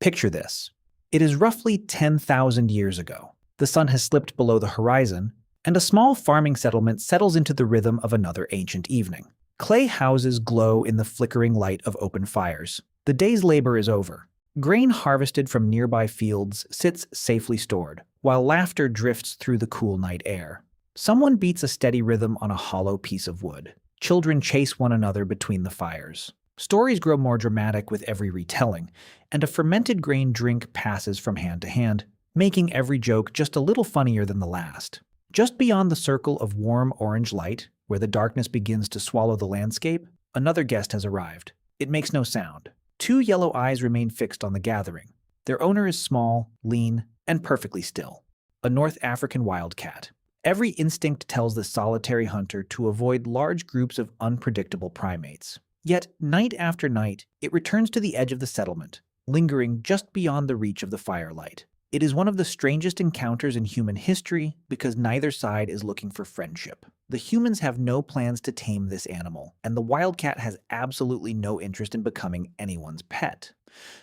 Picture this. It is roughly 10,000 years ago. The sun has slipped below the horizon, and a small farming settlement settles into the rhythm of another ancient evening. Clay houses glow in the flickering light of open fires. The day's labor is over. Grain harvested from nearby fields sits safely stored, while laughter drifts through the cool night air. Someone beats a steady rhythm on a hollow piece of wood. Children chase one another between the fires. Stories grow more dramatic with every retelling, and a fermented grain drink passes from hand to hand, making every joke just a little funnier than the last. Just beyond the circle of warm orange light, where the darkness begins to swallow the landscape, another guest has arrived. It makes no sound. Two yellow eyes remain fixed on the gathering. Their owner is small, lean, and perfectly still. A North African wildcat. Every instinct tells the solitary hunter to avoid large groups of unpredictable primates. Yet, night after night, it returns to the edge of the settlement, lingering just beyond the reach of the firelight. It is one of the strangest encounters in human history because neither side is looking for friendship. The humans have no plans to tame this animal, and the wildcat has absolutely no interest in becoming anyone's pet.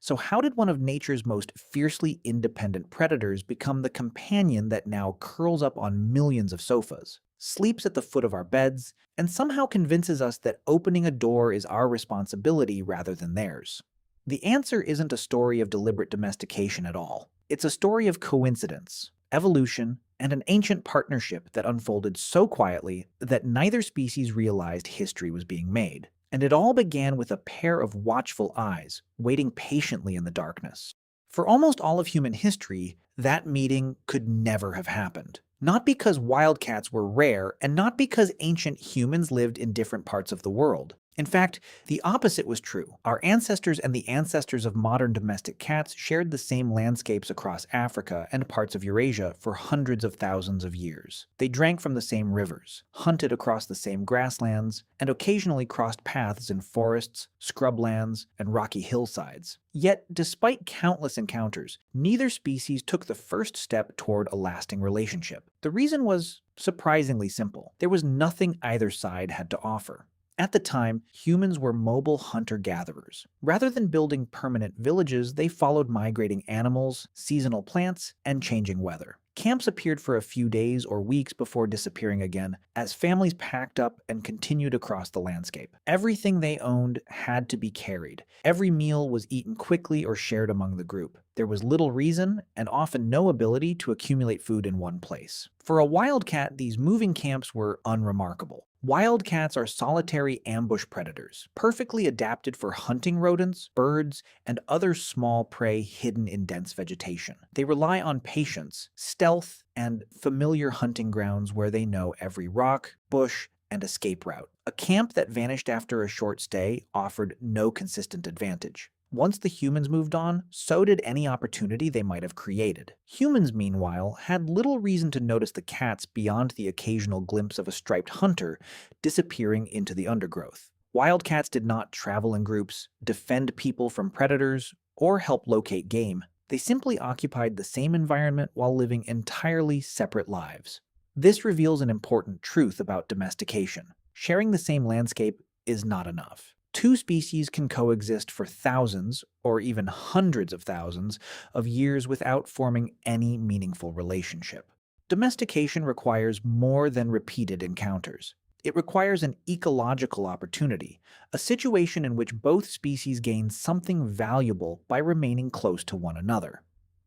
So how did one of nature's most fiercely independent predators become the companion that now curls up on millions of sofas, sleeps at the foot of our beds, and somehow convinces us that opening a door is our responsibility rather than theirs? The answer isn't a story of deliberate domestication at all. It's a story of coincidence, evolution, and an ancient partnership that unfolded so quietly that neither species realized history was being made. And it all began with a pair of watchful eyes, waiting patiently in the darkness. For almost all of human history, that meeting could never have happened. Not because wildcats were rare, and not because ancient humans lived in different parts of the world. In fact, the opposite was true. Our ancestors and the ancestors of modern domestic cats shared the same landscapes across Africa and parts of Eurasia for hundreds of thousands of years. They drank from the same rivers, hunted across the same grasslands, and occasionally crossed paths in forests, scrublands, and rocky hillsides. Yet, despite countless encounters, neither species took the first step toward a lasting relationship. The reason was surprisingly simple. There was nothing either side had to offer. At the time, humans were mobile hunter-gatherers. Rather than building permanent villages, they followed migrating animals, seasonal plants, and changing weather. Camps appeared for a few days or weeks before disappearing again, as families packed up and continued across the landscape. Everything they owned had to be carried. Every meal was eaten quickly or shared among the group. There was little reason, and often no ability, to accumulate food in one place. For a wildcat, these moving camps were unremarkable. Wildcats are solitary ambush predators, perfectly adapted for hunting rodents, birds, and other small prey hidden in dense vegetation. They rely on patience, stealth, and familiar hunting grounds where they know every rock, bush, and escape route. A camp that vanished after a short stay offered no consistent advantage. Once the humans moved on, so did any opportunity they might have created. Humans, meanwhile, had little reason to notice the cats beyond the occasional glimpse of a striped hunter disappearing into the undergrowth. Wildcats did not travel in groups, defend people from predators, or help locate game. They simply occupied the same environment while living entirely separate lives. This reveals an important truth about domestication. Sharing the same landscape is not enough. Two species can coexist for thousands, or even hundreds of thousands, of years without forming any meaningful relationship. Domestication requires more than repeated encounters. It requires an ecological opportunity, a situation in which both species gain something valuable by remaining close to one another.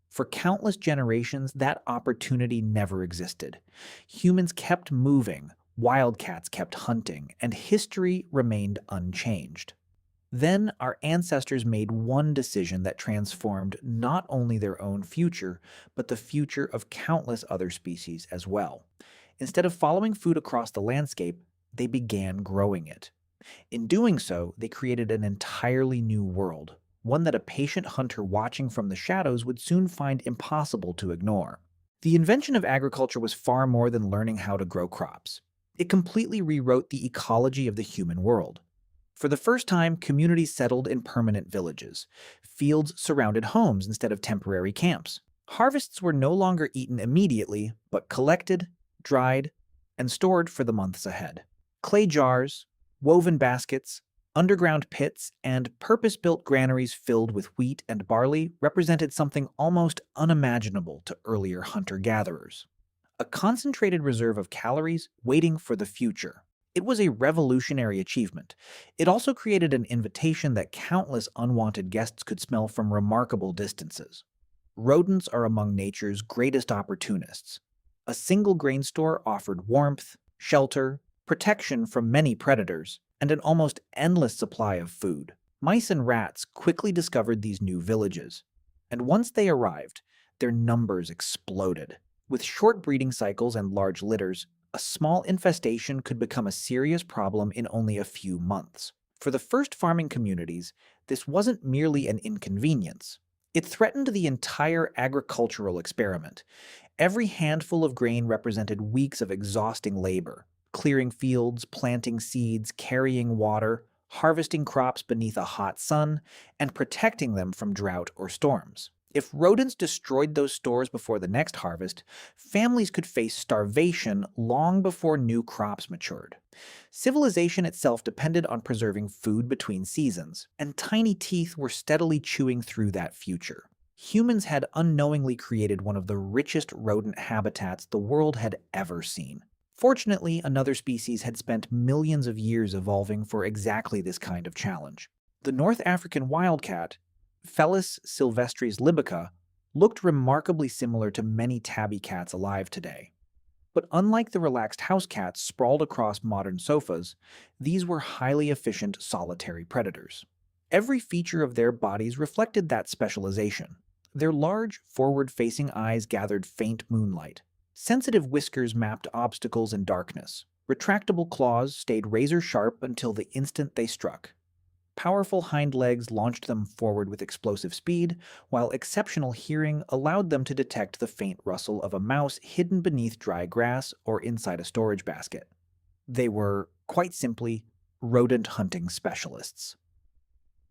For countless generations, that opportunity never existed. Humans kept moving, wildcats kept hunting, and history remained unchanged. Then our ancestors made one decision that transformed not only their own future, but the future of countless other species as well. Instead of following food across the landscape, they began growing it. In doing so, they created an entirely new world, one that a patient hunter watching from the shadows would soon find impossible to ignore. The invention of agriculture was far more than learning how to grow crops. It completely rewrote the ecology of the human world. For the first time, communities settled in permanent villages. Fields surrounded homes instead of temporary camps. Harvests were no longer eaten immediately, but collected, dried, and stored for the months ahead. Clay jars, woven baskets, Underground pits and purpose-built granaries filled with wheat and barley represented something almost unimaginable to earlier hunter-gatherers. A concentrated reserve of calories waiting for the future. It was a revolutionary achievement. It also created an invitation that countless unwanted guests could smell from remarkable distances. Rodents are among nature's greatest opportunists. A single grain store offered warmth, shelter, protection from many predators, and an almost endless supply of food. Mice and rats quickly discovered these new villages, and once they arrived, their numbers exploded. With short breeding cycles and large litters, a small infestation could become a serious problem in only a few months. For the first farming communities, this wasn't merely an inconvenience. It threatened the entire agricultural experiment. Every handful of grain represented weeks of exhausting labor, clearing fields, planting seeds, carrying water, harvesting crops beneath a hot sun, and protecting them from drought or storms. If rodents destroyed those stores before the next harvest, families could face starvation long before new crops matured. Civilization itself depended on preserving food between seasons, and tiny teeth were steadily chewing through that future. Humans had unknowingly created one of the richest rodent habitats the world had ever seen. Fortunately, another species had spent millions of years evolving for exactly this kind of challenge. The North African wildcat, Felis silvestris libica, looked remarkably similar to many tabby cats alive today. But unlike the relaxed house cats sprawled across modern sofas, these were highly efficient solitary predators. Every feature of their bodies reflected that specialization. Their large, forward-facing eyes gathered faint moonlight. Sensitive whiskers mapped obstacles in darkness. Retractable claws stayed razor-sharp until the instant they struck. Powerful hind legs launched them forward with explosive speed, while exceptional hearing allowed them to detect the faint rustle of a mouse hidden beneath dry grass or inside a storage basket. They were, quite simply, rodent hunting specialists.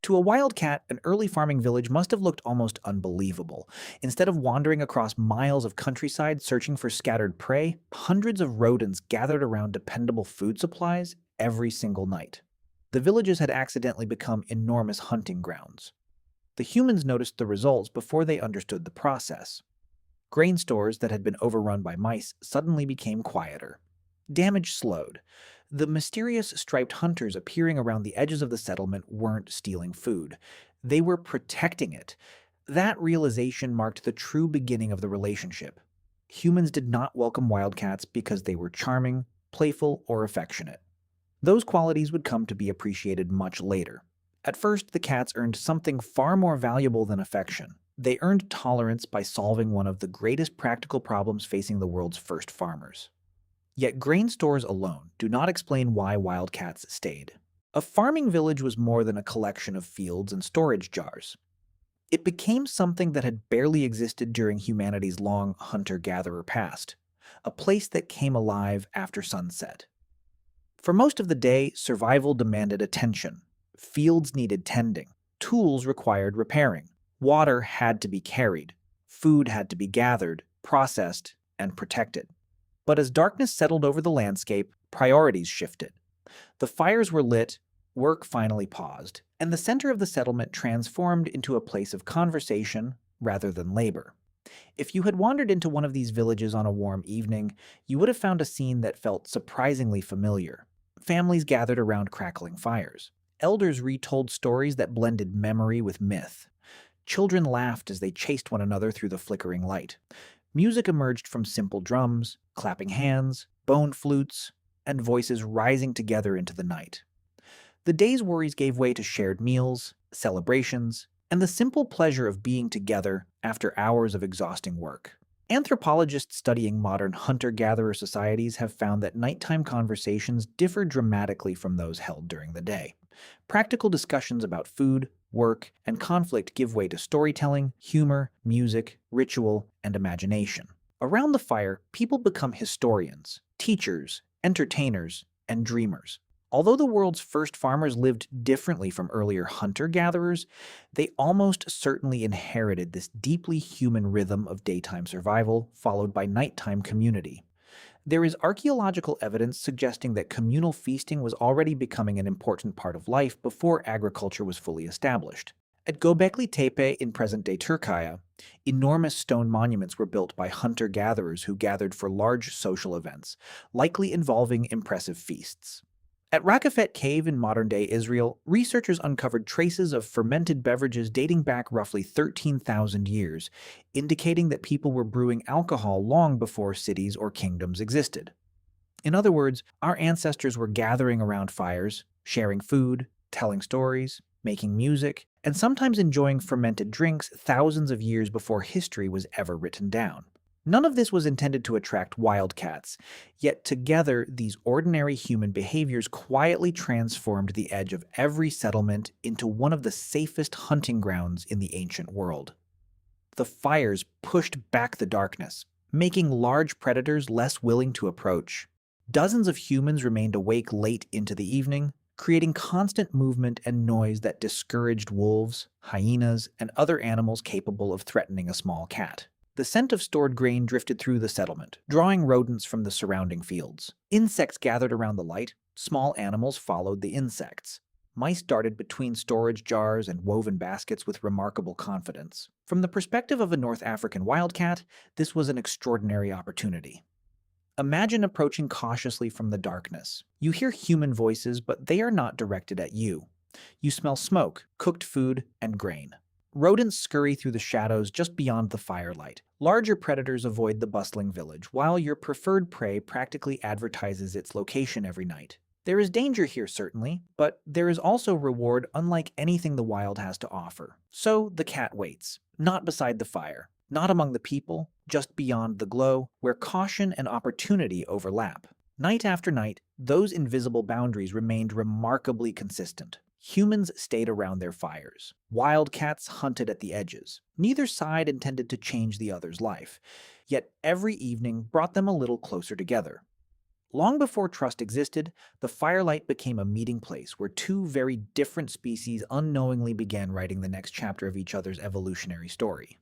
To a wildcat, an early farming village must have looked almost unbelievable. Instead of wandering across miles of countryside searching for scattered prey, hundreds of rodents gathered around dependable food supplies every single night. The villages had accidentally become enormous hunting grounds. The humans noticed the results before they understood the process. Grain stores that had been overrun by mice suddenly became quieter. Damage slowed. The mysterious striped hunters appearing around the edges of the settlement weren't stealing food. They were protecting it. That realization marked the true beginning of the relationship. Humans did not welcome wildcats because they were charming, playful, or affectionate. Those qualities would come to be appreciated much later. At first, the cats earned something far more valuable than affection. They earned tolerance by solving one of the greatest practical problems facing the world's first farmers. Yet grain stores alone do not explain why wildcats stayed. A farming village was more than a collection of fields and storage jars. It became something that had barely existed during humanity's long hunter-gatherer past, a place that came alive after sunset. For most of the day, survival demanded attention. Fields needed tending. Tools required repairing. Water had to be carried. Food had to be gathered, processed, and protected. But as darkness settled over the landscape, priorities shifted. The fires were lit, work finally paused, and the center of the settlement transformed into a place of conversation rather than labor. If you had wandered into one of these villages on a warm evening, you would have found a scene that felt surprisingly familiar. Families gathered around crackling fires. Elders retold stories that blended memory with myth. Children laughed as they chased one another through the flickering light. Music emerged from simple drums, clapping hands, bone flutes, and voices rising together into the night. The day's worries gave way to shared meals, celebrations, and the simple pleasure of being together after hours of exhausting work. Anthropologists studying modern hunter-gatherer societies have found that nighttime conversations differ dramatically from those held during the day. Practical discussions about food, work, and conflict give way to storytelling, humor, music, ritual, and imagination. Around the fire, people become historians, teachers, entertainers, and dreamers. Although the world's first farmers lived differently from earlier hunter-gatherers, they almost certainly inherited this deeply human rhythm of daytime survival followed by nighttime community. There is archaeological evidence suggesting that communal feasting was already becoming an important part of life before agriculture was fully established. At Göbekli Tepe in present-day Turkey, enormous stone monuments were built by hunter-gatherers who gathered for large social events, likely involving impressive feasts. At Raqefet Cave in modern-day Israel, researchers uncovered traces of fermented beverages dating back roughly 13,000 years, indicating that people were brewing alcohol long before cities or kingdoms existed. In other words, our ancestors were gathering around fires, sharing food, telling stories, making music, and sometimes enjoying fermented drinks thousands of years before history was ever written down. None of this was intended to attract wildcats, yet together these ordinary human behaviors quietly transformed the edge of every settlement into one of the safest hunting grounds in the ancient world. The fires pushed back the darkness, making large predators less willing to approach. Dozens of humans remained awake late into the evening, creating constant movement and noise that discouraged wolves, hyenas, and other animals capable of threatening a small cat. The scent of stored grain drifted through the settlement, drawing rodents from the surrounding fields. Insects gathered around the light. Small animals followed the insects. Mice darted between storage jars and woven baskets with remarkable confidence. From the perspective of a North African wildcat, this was an extraordinary opportunity. Imagine approaching cautiously from the darkness. You hear human voices, but they are not directed at you. You smell smoke, cooked food, and grain. Rodents scurry through the shadows just beyond the firelight. Larger predators avoid the bustling village, while your preferred prey practically advertises its location every night. There is danger here, certainly, but there is also reward unlike anything the wild has to offer. So the cat waits, not beside the fire, not among the people, just beyond the glow, where caution and opportunity overlap. Night after night, those invisible boundaries remained remarkably consistent. Humans stayed around their fires. Wildcats hunted at the edges. Neither side intended to change the other's life, yet every evening brought them a little closer together. Long before trust existed, the firelight became a meeting place where two very different species unknowingly began writing the next chapter of each other's evolutionary story.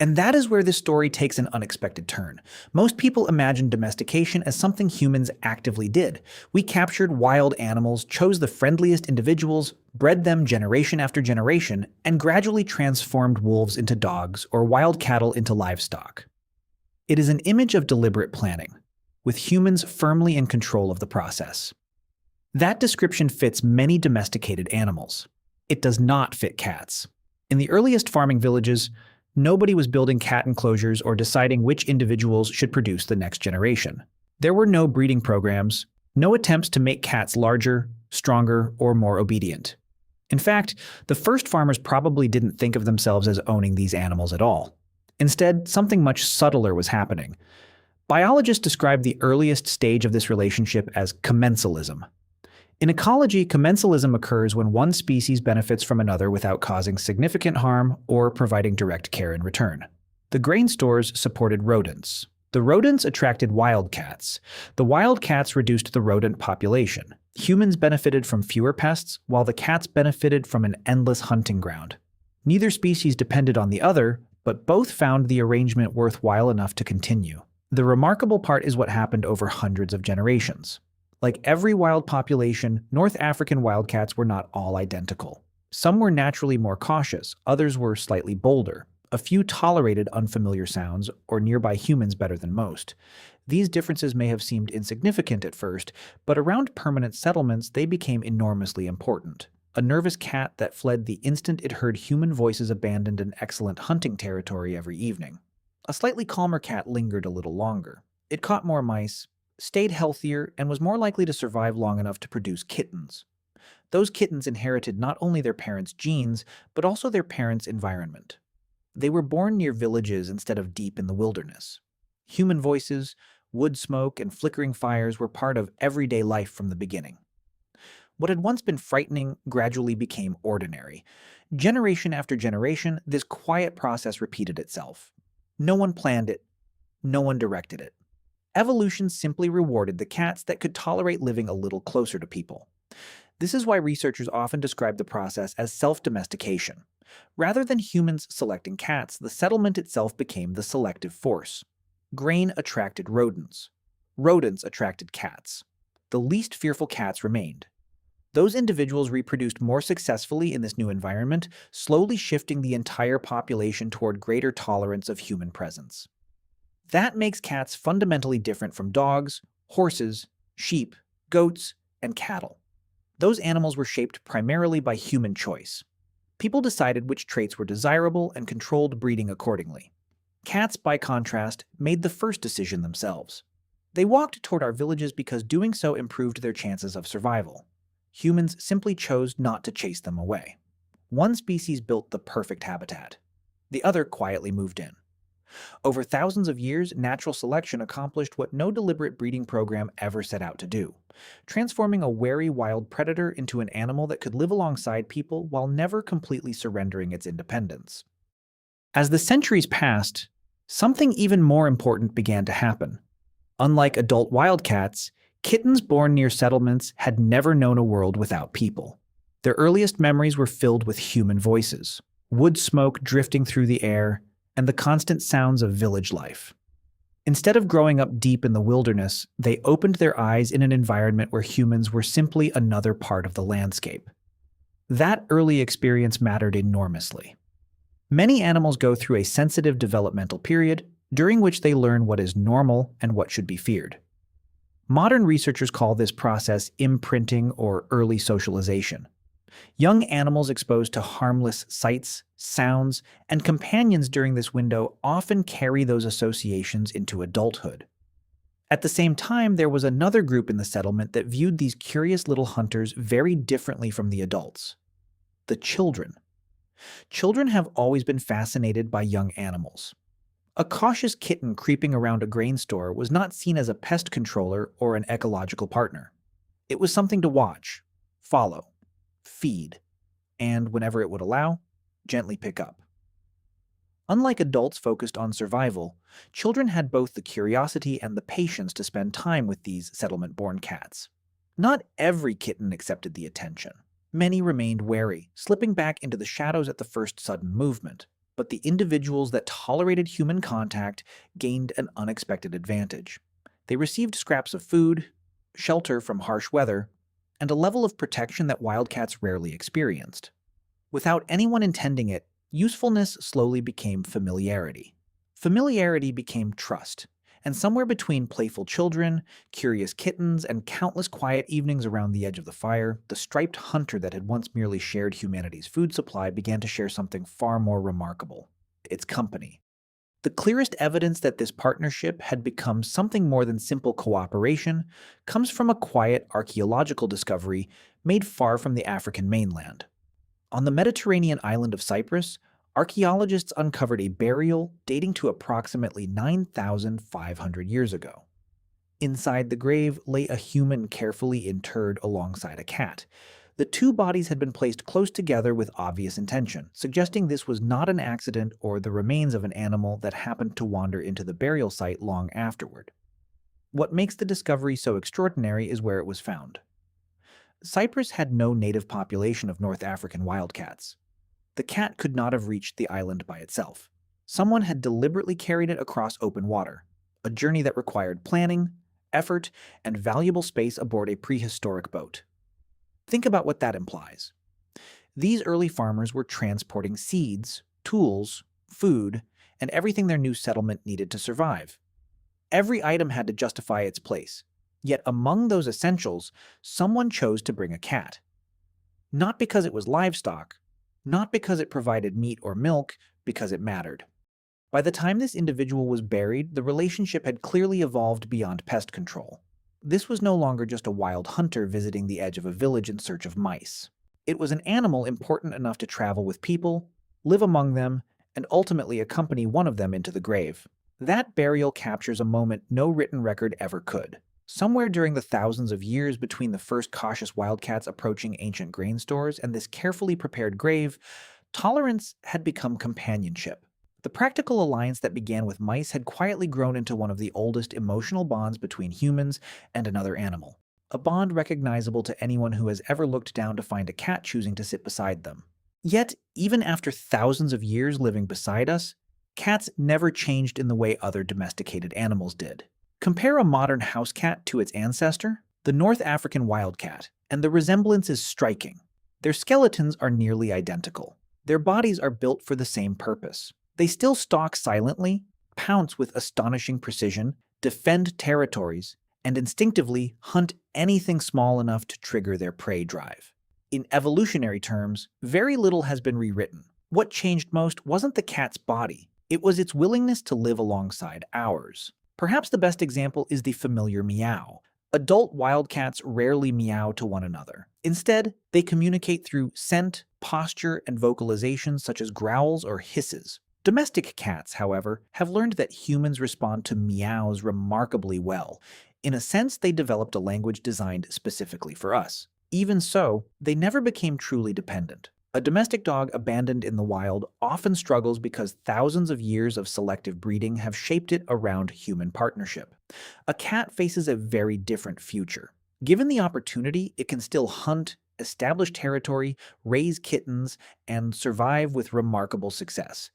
And that is where this story takes an unexpected turn. Most people imagine domestication as something humans actively did. We captured wild animals, chose the friendliest individuals, bred them generation after generation, and gradually transformed wolves into dogs or wild cattle into livestock. It is an image of deliberate planning, with humans firmly in control of the process. That description fits many domesticated animals. It does not fit cats. In the earliest farming villages, nobody was building cat enclosures or deciding which individuals should produce the next generation. There were no breeding programs, no attempts to make cats larger, stronger, or more obedient. In fact, the first farmers probably didn't think of themselves as owning these animals at all. Instead, something much subtler was happening. Biologists describe the earliest stage of this relationship as commensalism. In ecology, commensalism occurs when one species benefits from another without causing significant harm or providing direct care in return. The grain stores supported rodents. The rodents attracted wildcats. The wildcats reduced the rodent population. Humans benefited from fewer pests, while the cats benefited from an endless hunting ground. Neither species depended on the other, but both found the arrangement worthwhile enough to continue. The remarkable part is what happened over hundreds of generations. Like every wild population, North African wildcats were not all identical. Some were naturally more cautious, others were slightly bolder. A few tolerated unfamiliar sounds or nearby humans better than most. These differences may have seemed insignificant at first, but around permanent settlements they became enormously important. A nervous cat that fled the instant it heard human voices abandoned an excellent hunting territory every evening. A slightly calmer cat lingered a little longer. It caught more mice, stayed healthier, and was more likely to survive long enough to produce kittens. Those kittens inherited not only their parents' genes, but also their parents' environment. They were born near villages instead of deep in the wilderness. Human voices, wood smoke, and flickering fires were part of everyday life from the beginning. What had once been frightening gradually became ordinary. Generation after generation, this quiet process repeated itself. No one planned it. No one directed it. Evolution simply rewarded the cats that could tolerate living a little closer to people. This is why researchers often describe the process as self-domestication. Rather than humans selecting cats, the settlement itself became the selective force. Grain attracted rodents. Rodents attracted cats. The least fearful cats remained. Those individuals reproduced more successfully in this new environment, slowly shifting the entire population toward greater tolerance of human presence. That makes cats fundamentally different from dogs, horses, sheep, goats, and cattle. Those animals were shaped primarily by human choice. People decided which traits were desirable and controlled breeding accordingly. Cats, by contrast, made the first decision themselves. They walked toward our villages because doing so improved their chances of survival. Humans simply chose not to chase them away. One species built the perfect habitat. The other quietly moved in. Over thousands of years, natural selection accomplished what no deliberate breeding program ever set out to do, transforming a wary wild predator into an animal that could live alongside people while never completely surrendering its independence. As the centuries passed, something even more important began to happen. Unlike adult wildcats, kittens born near settlements had never known a world without people. Their earliest memories were filled with human voices, wood smoke drifting through the air, and the constant sounds of village life. Instead of growing up deep in the wilderness, they opened their eyes in an environment where humans were simply another part of the landscape. That early experience mattered enormously. Many animals go through a sensitive developmental period, during which they learn what is normal and what should be feared. Modern researchers call this process imprinting or early socialization. Young animals exposed to harmless sights, sounds, and companions during this window often carry those associations into adulthood. At the same time, there was another group in the settlement that viewed these curious little hunters very differently from the adults: the children. Children have always been fascinated by young animals. A cautious kitten creeping around a grain store was not seen as a pest controller or an ecological partner. It was something to watch, follow, feed, and, whenever it would allow, gently pick up. Unlike adults focused on survival, children had both the curiosity and the patience to spend time with these settlement-born cats. Not every kitten accepted the attention. Many remained wary, slipping back into the shadows at the first sudden movement. But the individuals that tolerated human contact gained an unexpected advantage. They received scraps of food, shelter from harsh weather, and a level of protection that wildcats rarely experienced. Without anyone intending it, usefulness slowly became familiarity. Familiarity became trust, and somewhere between playful children, curious kittens, and countless quiet evenings around the edge of the fire, the striped hunter that had once merely shared humanity's food supply began to share something far more remarkable: its company. The clearest evidence that this partnership had become something more than simple cooperation comes from a quiet archaeological discovery made far from the African mainland. On the Mediterranean island of Cyprus, archaeologists uncovered a burial dating to approximately 9,500 years ago. Inside the grave lay a human carefully interred alongside a cat. The two bodies had been placed close together with obvious intention, suggesting this was not an accident or the remains of an animal that happened to wander into the burial site long afterward. What makes the discovery so extraordinary is where it was found. Cyprus had no native population of North African wildcats. The cat could not have reached the island by itself. Someone had deliberately carried it across open water, a journey that required planning, effort, and valuable space aboard a prehistoric boat. Think about what that implies. These early farmers were transporting seeds, tools, food, and everything their new settlement needed to survive. Every item had to justify its place, yet among those essentials, someone chose to bring a cat. Not because it was livestock, not because it provided meat or milk, because it mattered. By the time this individual was buried, the relationship had clearly evolved beyond pest control. This was no longer just a wild hunter visiting the edge of a village in search of mice. It was an animal important enough to travel with people, live among them, and ultimately accompany one of them into the grave. That burial captures a moment no written record ever could. Somewhere during the thousands of years between the first cautious wildcats approaching ancient grain stores and this carefully prepared grave, tolerance had become companionship. The practical alliance that began with mice had quietly grown into one of the oldest emotional bonds between humans and another animal, a bond recognizable to anyone who has ever looked down to find a cat choosing to sit beside them. Yet, even after thousands of years living beside us, cats never changed in the way other domesticated animals did. Compare a modern house cat to its ancestor, the North African wildcat, and the resemblance is striking. Their skeletons are nearly identical. Their bodies are built for the same purpose. They still stalk silently, pounce with astonishing precision, defend territories, and instinctively hunt anything small enough to trigger their prey drive. In evolutionary terms, very little has been rewritten. What changed most wasn't the cat's body, it was its willingness to live alongside ours. Perhaps the best example is the familiar meow. Adult wildcats rarely meow to one another. Instead, they communicate through scent, posture, and vocalizations such as growls or hisses. Domestic cats, however, have learned that humans respond to meows remarkably well. In a sense, they developed a language designed specifically for us. Even so, they never became truly dependent. A domestic dog abandoned in the wild often struggles because thousands of years of selective breeding have shaped it around human partnership. A cat faces a very different future. Given the opportunity, it can still hunt, establish territory, raise kittens, and survive with remarkable success.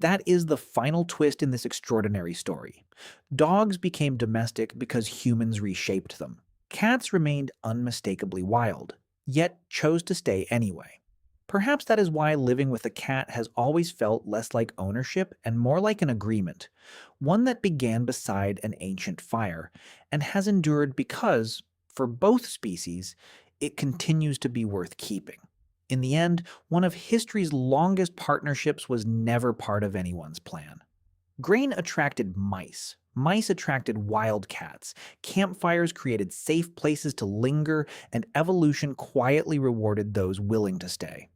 That is the final twist in this extraordinary story. Dogs became domestic because humans reshaped them. Cats remained unmistakably wild, yet chose to stay anyway. Perhaps that is why living with a cat has always felt less like ownership and more like an agreement, one that began beside an ancient fire and has endured because, for both species, it continues to be worth keeping. In the end, one of history's longest partnerships was never part of anyone's plan. Grain attracted mice. Mice attracted wildcats. Campfires created safe places to linger, and evolution quietly rewarded those willing to stay.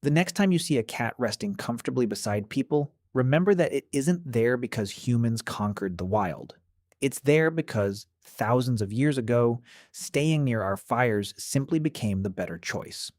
The next time you see a cat resting comfortably beside people, remember that it isn't there because humans conquered the wild. It's there because, thousands of years ago, staying near our fires simply became the better choice.